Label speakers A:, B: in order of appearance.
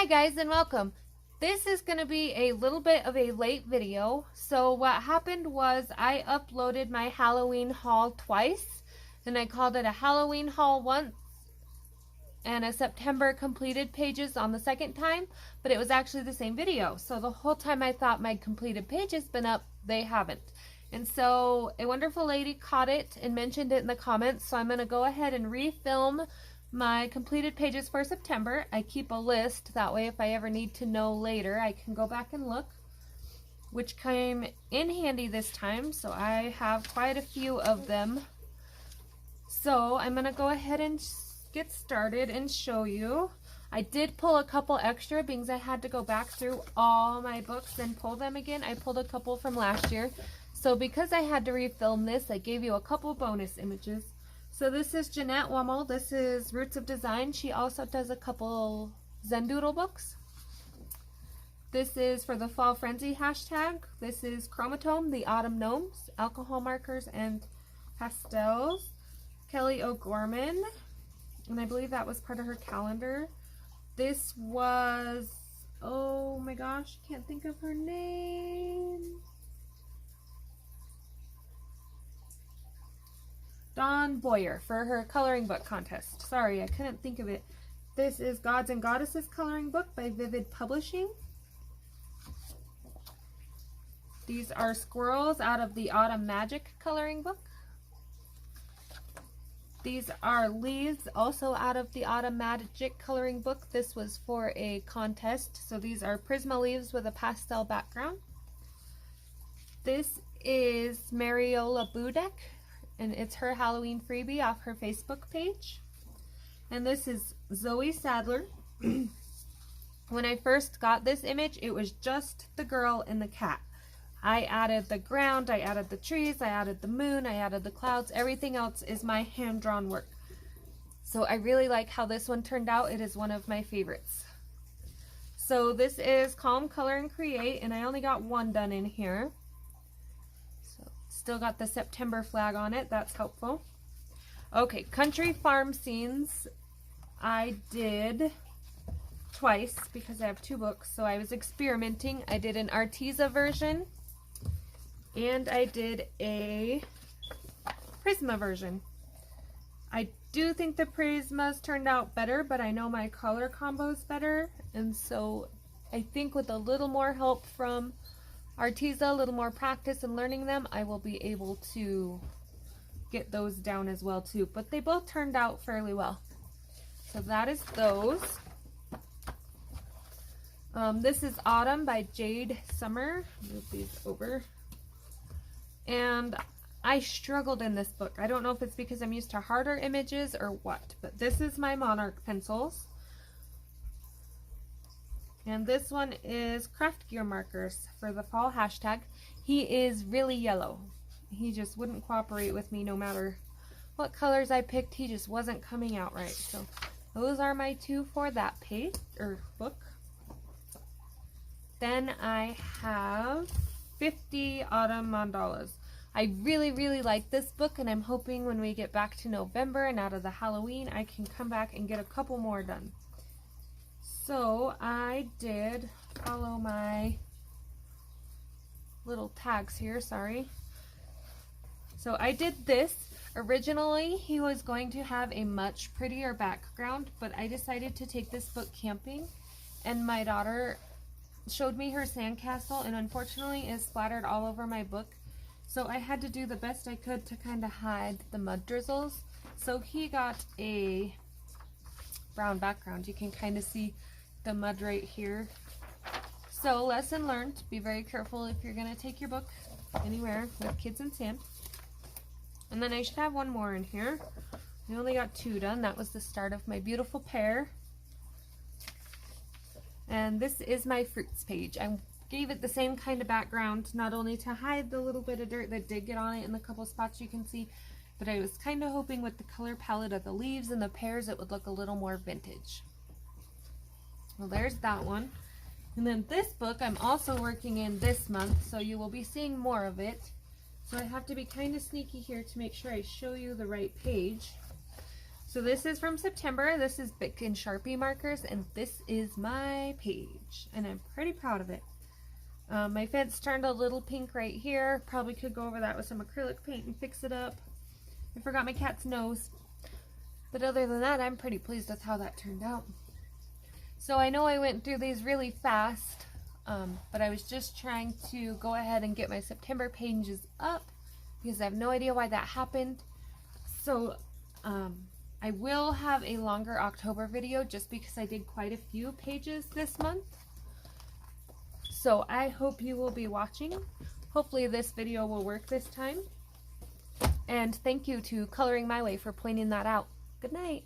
A: guys, and welcome. This is going to be a little bit of a late video. So what happened was I uploaded my Halloween haul twice, and I called it a Halloween haul once and a September completed pages on the second time, but it was actually the same video. So the whole time I thought my completed pages been up, they haven't. And so a wonderful lady caught it and mentioned it in the comments, so I'm going to go ahead and refilm my completed pages for September. I keep a list, that way if I ever need to know later, I can go back and look, which came in handy this time, so I have quite a few of them. So I'm going to go ahead and get started and show you. I did pull a couple extra because I had to go back through all my books and pull them again. I pulled a couple from last year. So because I had to refilm this, I gave you a couple bonus images. So this is Jeanette Wummel. This is Roots of Design. She also does a couple Zendoodle books. This is for the Fall Frenzy hashtag. This is Chromatome, the Autumn Gnomes, Alcohol Markers and Pastels. Kelly O'Gorman, and I believe that was part of her calendar. This was, oh my gosh, can't think of her name. Dawn Boyer for her coloring book contest. Sorry, I couldn't think of it. This is Gods and Goddesses coloring book by Vivid Publishing. These are squirrels out of the Autumn Magic coloring book. These are leaves also out of the Autumn Magic coloring book. This was for a contest. So these are Prisma leaves with a pastel background. This is Mariola Budek, and it's her Halloween freebie off her Facebook page. And this is Zoe Sadler. When I first got this image, it was just the girl and the cat. I added the ground, I added the trees, I added the moon, I added the clouds. Everything else is my hand-drawn work. So I really like how this one turned out. It is one of my favorites. So this is Calm, Color, and Create, and I only got one done in here. Still got the September flag on it. That's helpful. Okay, Country Farm Scenes I did twice because I have two books, so I was experimenting. I did an Arteza version and I did a Prisma version. I do think the Prismas turned out better, but I know my color combo is better, and so I think with a little more help from Arteza, a little more practice and learning them, I will be able to get those down as well too. But they both turned out fairly well. So that is those. This is Autumn by Jade Summer. Move these over. And I struggled in this book. I don't know if it's because I'm used to harder images or what, but this is my Monarch pencils. And this one is Craft Gear markers for the fall hashtag. He is really yellow. He just wouldn't cooperate with me no matter what colors I picked. He just wasn't coming out right. So those are my two for that page or book. Then I have 50 Autumn Mandalas. I really like this book, and I'm hoping when we get back to November and out of the Halloween, I can come back and get a couple more done. So I did follow my little tags here, sorry. So I did this. Originally, he was going to have a much prettier background, but I decided to take this book camping, and my daughter showed me her sandcastle, and unfortunately it splattered all over my book. So I had to do the best I could to kind of hide the mud drizzles. So he got a brown background. You can kind of see the mud right here. So lesson learned, be very careful if you're going to take your book anywhere with kids and sand. And then I should have one more in here. I only got two done. That was the start of my beautiful pair. And this is my fruits page. I gave it the same kind of background, not only to hide the little bit of dirt that did get on it in the couple spots you can see, but I was kind of hoping with the color palette of the leaves and the pears it would look a little more vintage. Well, there's that one. And then this book I'm also working in this month, so you will be seeing more of it. So I have to be kind of sneaky here to make sure I show you the right page. So this is from September. This is Bic and Sharpie markers, and this is my page, and I'm pretty proud of it. My fence turned a little pink right here. Probably could go over that with some acrylic paint and fix it up. I forgot my cat's nose. But other than that, I'm pretty pleased with how that turned out. So I know I went through these really fast, but I was just trying to go ahead and get my September pages up because I have no idea why that happened. So I will have a longer October video just because I did quite a few pages this month. So I hope you will be watching. Hopefully this video will work this time. And thank you to Coloring My Way for pointing that out. Good night.